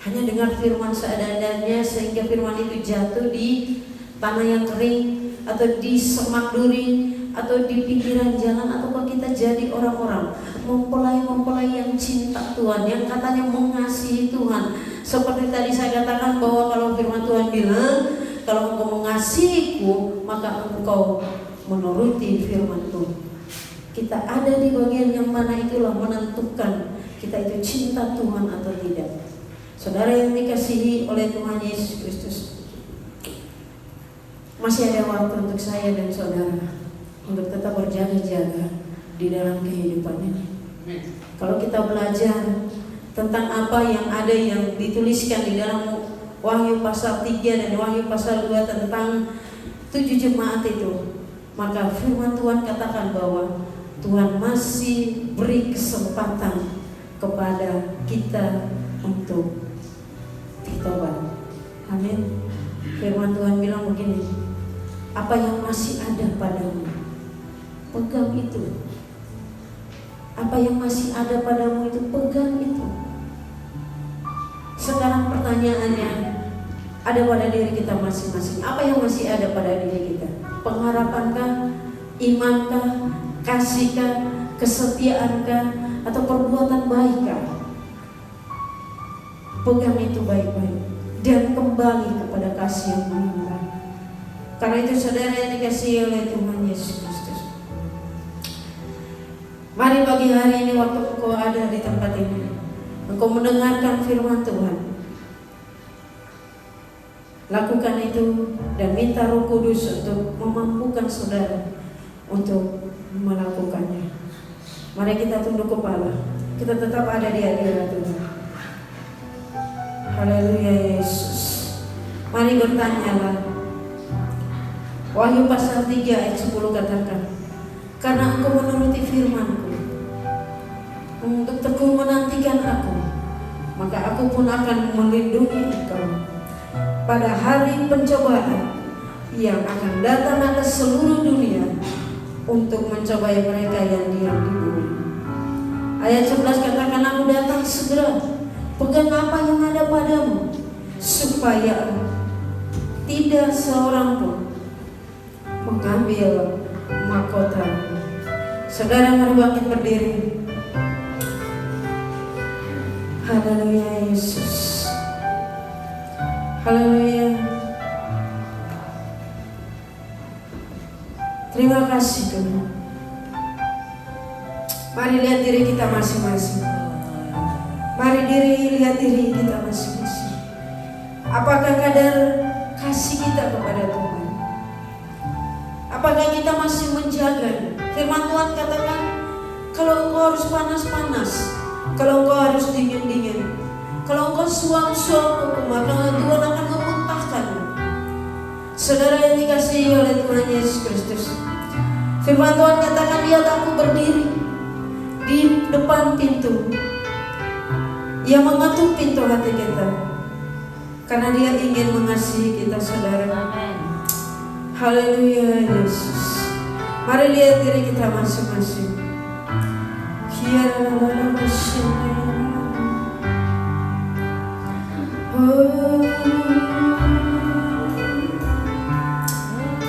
hanya dengar firman seadanya sehingga firman itu jatuh di tanah yang kering, atau di semak duri, atau di pinggiran jalan, ataukah kita jadi orang-orang mempelai-mempelai yang cinta Tuhan, yang katanya mengasihi Tuhan? Seperti tadi saya katakan bahwa kalau firman Tuhan bilang, kalau engkau mengasihiku, maka engkau menuruti firman-Ku. Kita ada di bagian yang mana, itulah menentukan kita itu cinta Tuhan atau tidak. Saudara yang dikasihi oleh Tuhan Yesus Kristus, masih ada waktu untuk saya dan saudara untuk tetap berjaga-jaga di dalam kehidupan ini. Kalau kita belajar tentang apa yang ada yang dituliskan di dalam Wahyu pasal 3 dan Wahyu pasal 2 tentang 7 jemaat itu, maka firman Tuhan katakan bahwa Tuhan masih beri kesempatan kepada kita untuk bertobat. Amin. Firman Tuhan bilang begini, apa yang masih ada padamu, pegang itu. Apa yang masih ada padamu itu, pegang itu. Sekarang pertanyaannya ada pada diri kita masing-masing. Apa yang masih ada pada diri kita? Pengharapankah, imankah, kasihkah, kesetiaankah, atau perbuatan baikkah? Pegang itu baik-baik. dan kembali kepada kasih yang melimpah. Karena itu saudara yang dikasihi oleh Tuhan Yesus Kristus, mari pagi hari ini waktu engkau ada di tempat ini, engkau mendengarkan firman Tuhan, lakukan itu dan minta Roh Kudus untuk memampukan saudara untuk melakukannya. Mari kita tunduk kepala, kita tetap ada di hadirat Tuhan. Haleluya Yesus. Mari bertanyalah. Wahyu pasal 3 ayat 10 katakan, karena engkau menuruti firman-Ku untuk tekun menantikan Aku, maka Aku pun akan melindungi engkau pada hari pencobaan yang akan datang atas seluruh dunia untuk mencobai mereka yang diam di bumi. Ayat 11 katakan, Aku datang segera, pegang apa yang ada padamu, supaya tidak seorang pun mengambil mahkotamu. Saudara, mari bangkit berdiri. Haleluya Yesus. Haleluya. Terima kasih Tuhan. Mari lihat diri kita masing-masing. Mari lihat diri kita masing-masing. Apakah kadar kasih kita kepada Tuhan? Apakah kita masih menjaga? Firman Tuhan katakan, kalau engkau harus panas-panas, kalau engkau harus dingin-dingin, kalau engkau suam-suam, maka Tuhan akan memuntahkan. Saudara yang dikasihi oleh Tuhan Yesus Kristus, firman Tuhan katakan, lihat aku berdiri di depan pintu. Ia mengetuk pintu hati kita, karena Dia ingin mengasihi kita, saudara. Amin. Haleluya Yesus. Mari lihat diri kita masing-masing.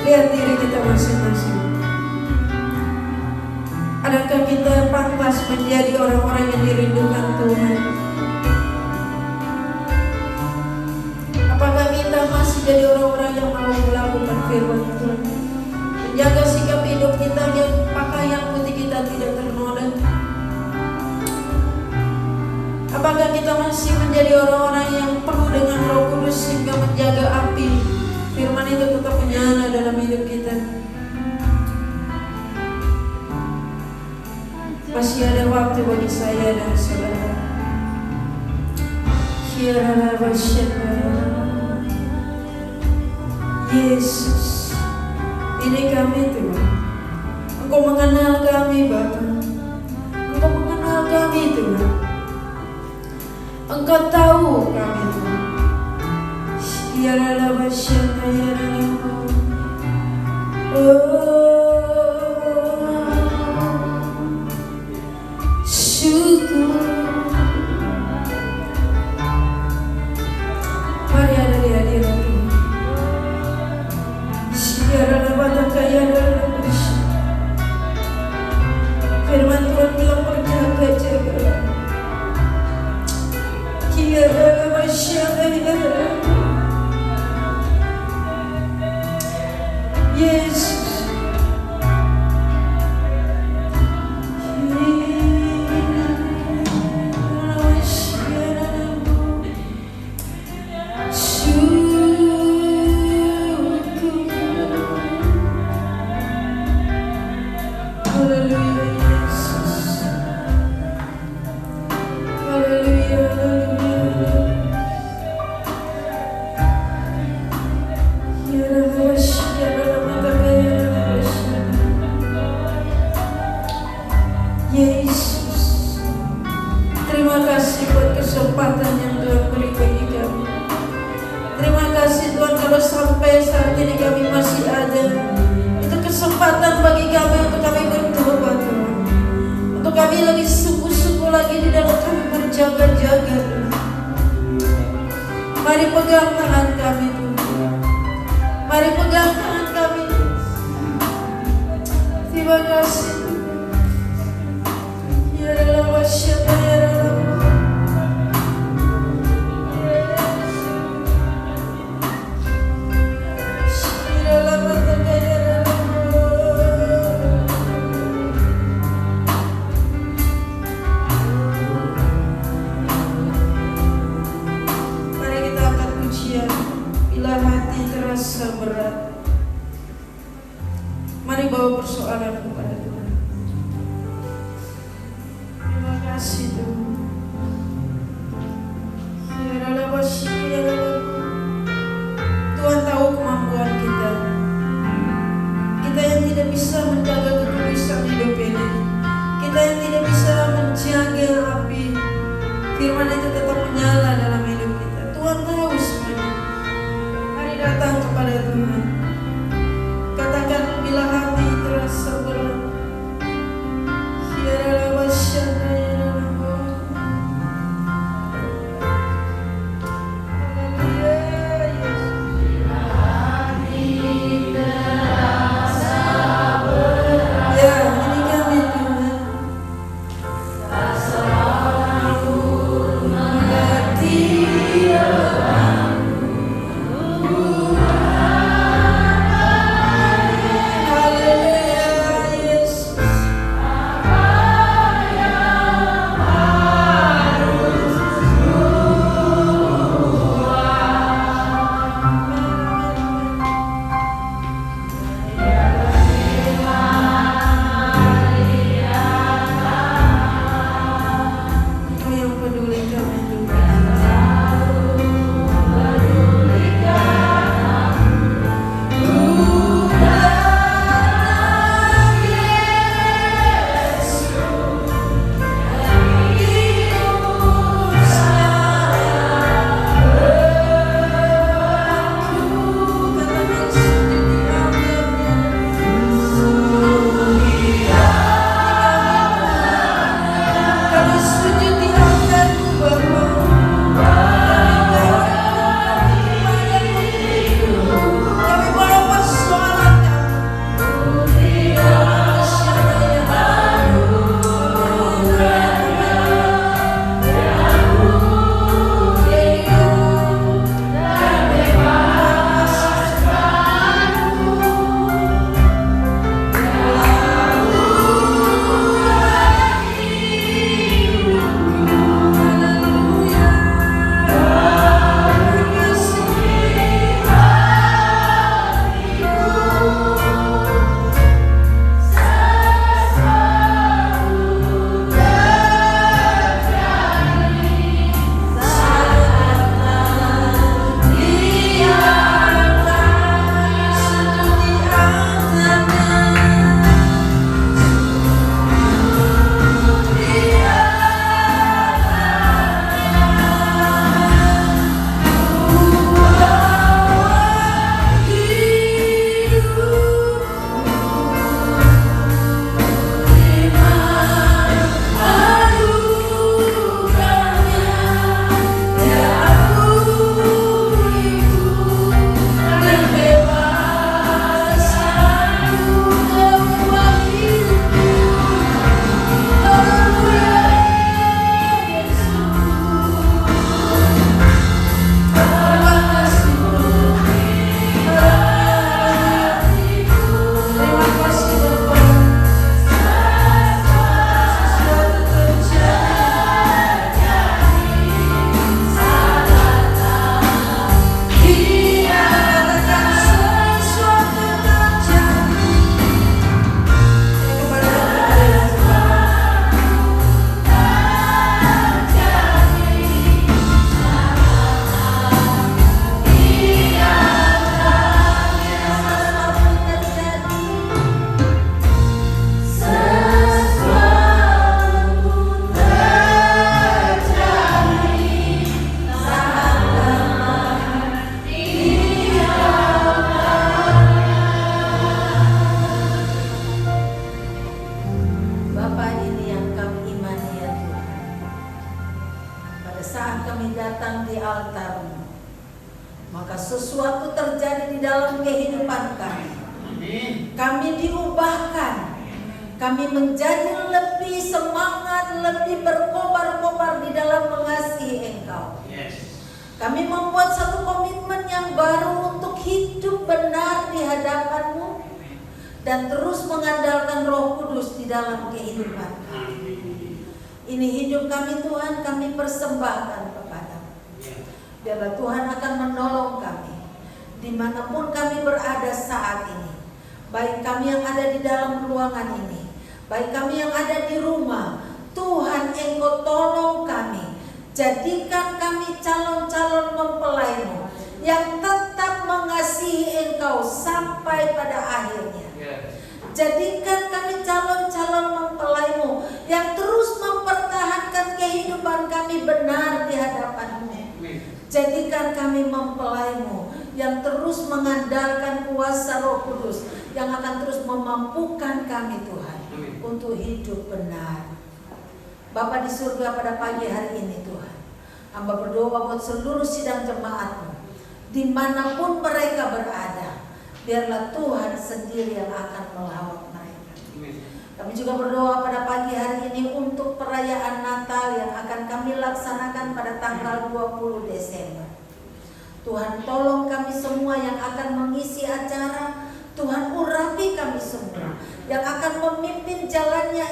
Lihat diri kita masing-masing. Adakah kita pantas menjadi orang-orang yang dirindukan Tuhan? Apakah kita masih jadi orang-orang yang mau melakukan firman Tuhan, menjaga sikap hidup kita, yang pakaian putih kita tidak ternoda? Apakah kita masih menjadi orang-orang yang penuh dengan Roh Kudus sehingga menjaga api firman itu tetap menyala dalam hidup kita? Masih ada waktu bagi saya dan saudara. Yesus, ini kami Tuhan. Engkau mengenal kami Bapa. Engkau mengenal kami Tuhan. Engkau tahu kami Tuhan. Syukur. Mari ada di hadirat Tuhan. Firman Tuhan bilang berjaga-jaga. Yesus. Yesus, terima kasih buat kesempatan yang Tuhan beri bagi kami. Terima kasih Tuhan kalau sampai saat ini kami masih ada. Itu kesempatan bagi kami untuk kami bertobat Tuhan. Untuk kami lebih sungguh-sungguh lagi di dalam kami berjaga-jaga. Mari pegang tangan kami Tuhan. Mari pegang tangan kami. Terima kasih. kasih Tuhan. Tuhan tahu kemampuan kita. Kita yang tidak bisa menjaga ketulusan hidup ini. Kita yang tidak bisa menjaga api firman itu tetap menyala dalam hidup kita. Tuhan tahu semuanya. Mari datang kepada Tuhan. Katakan bila hati terasa berat. sesuatu terjadi di dalam kehidupan kami. Kami diubahkan. Kami menjadi lebih semangat, lebih berkobar-kobar di dalam mengasihi Engkau. Kami membuat satu komitmen yang baru untuk hidup benar di hadapan-Mu dan terus mengandalkan Roh Kudus di dalam kehidupan kami. Ini hidup kami Tuhan, kami persembahkan kepada-Mu. Biarlah Tuhan akan menolong kami dimanapun kami berada saat ini. Baik kami yang ada di dalam ruangan ini, baik kami yang ada di rumah, Tuhan Engkau Jadikan kami calon-calon mempelai-Mu yang terus mempertahankan kehidupan kami benar di hadapan-Mu. Jadikan kami mempelai-Mu yang terus mengandalkan kuasa Roh Kudus yang akan terus memampukan kami Tuhan untuk hidup benar. Bapa di surga, pada pagi hari ini Tuhan, hamba berdoa buat seluruh sidang jemaat-Mu dimanapun mereka berada. Biarlah Tuhan sendiri yang akan melawat mereka. Kami juga berdoa pada pagi hari ini untuk perayaan Natal yang akan kami laksanakan pada tanggal 20 Desember. Tuhan, tolong kami semua yang akan mengisi acara. Tuhan, urapi kami semua yang akan memimpin jalannya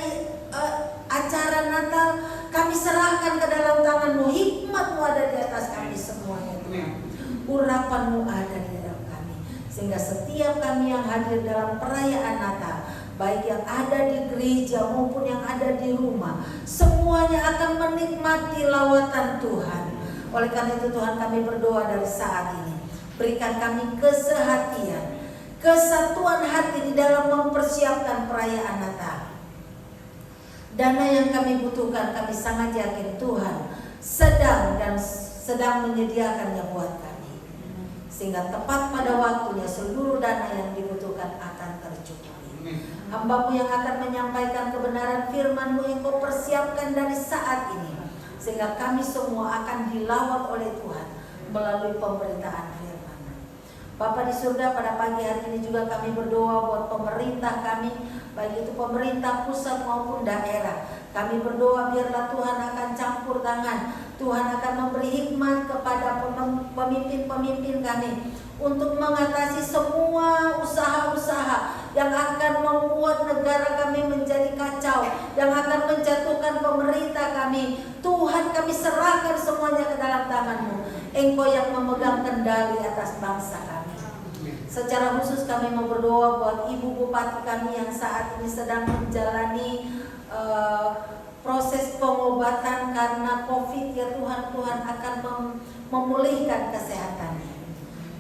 acara Natal. Kami serahkan ke dalam tangan-Mu. Hikmat-Mu ada di atas kami semuanya Tuhan. Urapan-Mu ada di dalam kami, sehingga setiap kami yang hadir dalam perayaan Natal, baik yang ada di gereja maupun yang ada di rumah, semuanya akan menikmati lawatan Tuhan. Oleh karena itu Tuhan, kami berdoa dari saat ini, berikan kami kesehatian, kesatuan hati di dalam mempersiapkan perayaan Natal. Dana yang kami butuhkan, kami sangat yakin Tuhan sedang menyediakannya buat kami, sehingga tepat pada waktunya seluruh dana yang dibutuhkan akan tercukupi. Hamba-Mu yang akan menyampaikan kebenaran firman-Mu yang Kau persiapkan dari saat ini, sehingga kami semua akan dilawat oleh Tuhan melalui pemberitaan firman-Mu. Bapa di surga, pada pagi hari ini juga kami berdoa buat pemerintah kami, baik itu pemerintah pusat maupun daerah. Kami berdoa biarlah Tuhan akan campur tangan, Tuhan akan memberi hikmat kepada pemimpin-pemimpin kami untuk mengatasi semua usaha-usaha yang akan membuat negara kami menjadi kacau, yang akan menjatuhkan pemerintah kami. Tuhan, kami serahkan semuanya ke dalam tangan-Mu. Engkau yang memegang kendali atas bangsa kami. Secara khusus kami mau berdoa buat Ibu Bupati kami yang saat ini sedang menjalani proses pengobatan karena COVID. Ya Tuhan, Tuhan akan memulihkan kesehatannya,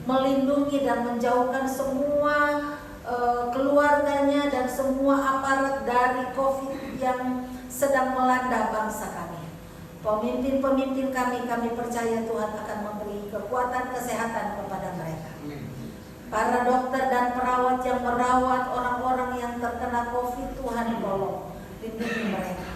melindungi dan menjauhkan semua keluarganya dan semua aparat dari COVID yang sedang melanda bangsa kami. Pemimpin-pemimpin kami percaya Tuhan akan memberi kekuatan kesehatan kepada mereka. Para dokter dan perawat yang merawat orang-orang yang terkena COVID, Tuhan tolong lindungi mereka.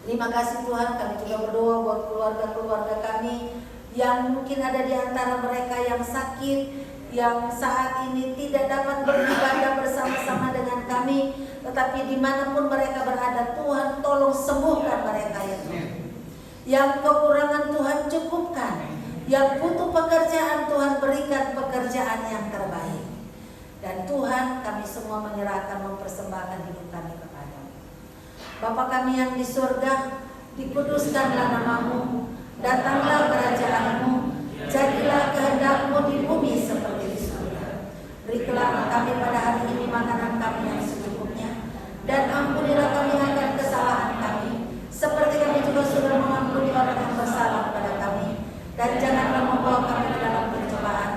Terima kasih Tuhan, kami juga berdoa buat keluarga-keluarga kami yang mungkin ada di antara mereka yang sakit, yang saat ini tidak dapat beribadah bersama-sama dengan kami, tetapi dimanapun mereka berada, Tuhan tolong sembuhkan mereka ya Tuhan. Yang kekurangan Tuhan cukupkan, yang butuh pekerjaan Tuhan berikan pekerjaan yang terbaik. Dan Tuhan, kami semua menyerahkan, mempersembahkan hidup kami kepada-Mu. Bapa kami yang di surga, dikuduskanlah nama-Mu, datanglah kerajaan-Mu, jadilah kehendak-Mu di bumi seperti di surga. Berikanlah kami pada hari ini makanan kami yang secukupnya, dan ampunilah kami akan kesalahan kami, seperti kami juga sudah mengampuni orang yang bersalah kepada kami. Dan janganlah membawa kami ke dalam pencobaan,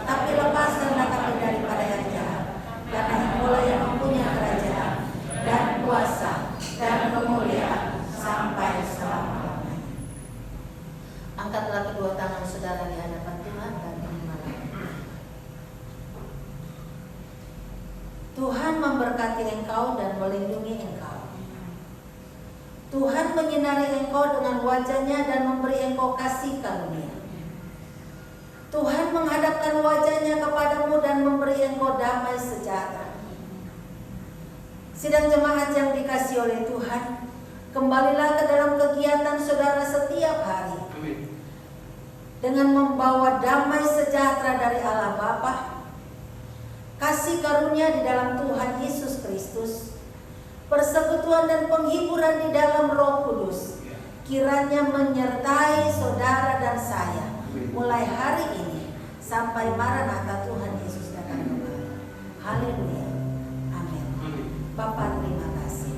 tapi lepaskanlah kami daripada yang jahat. Karena Engkau yang mempunyai kerajaan dan kuasa dan kemuliaan sampai selama-lamanya. Angkatlah kedua tangan saudara di hadapan Tuhan dan terimalah. Tuhan memberkati engkau dan melindungi engkau. Tuhan menyinari engkau dengan wajah-Nya dan memberi engkau kasih karunia. Tuhan menghadapkan wajah-Nya kepadamu dan memberi engkau damai sejahtera. Sidang jemaat yang dikasihi oleh Tuhan, kembalilah ke dalam kegiatan saudara setiap hari. Dengan membawa damai sejahtera dari Allah Bapa, kasih karunia di dalam Tuhan Yesus Kristus, persekutuan dan penghiburan di dalam Roh Kudus, kiranya menyertai saudara dan saya mulai hari ini sampai Maranatha Tuhan Yesus datang kembali. Haleluya. Amin. Bapa, terima kasih.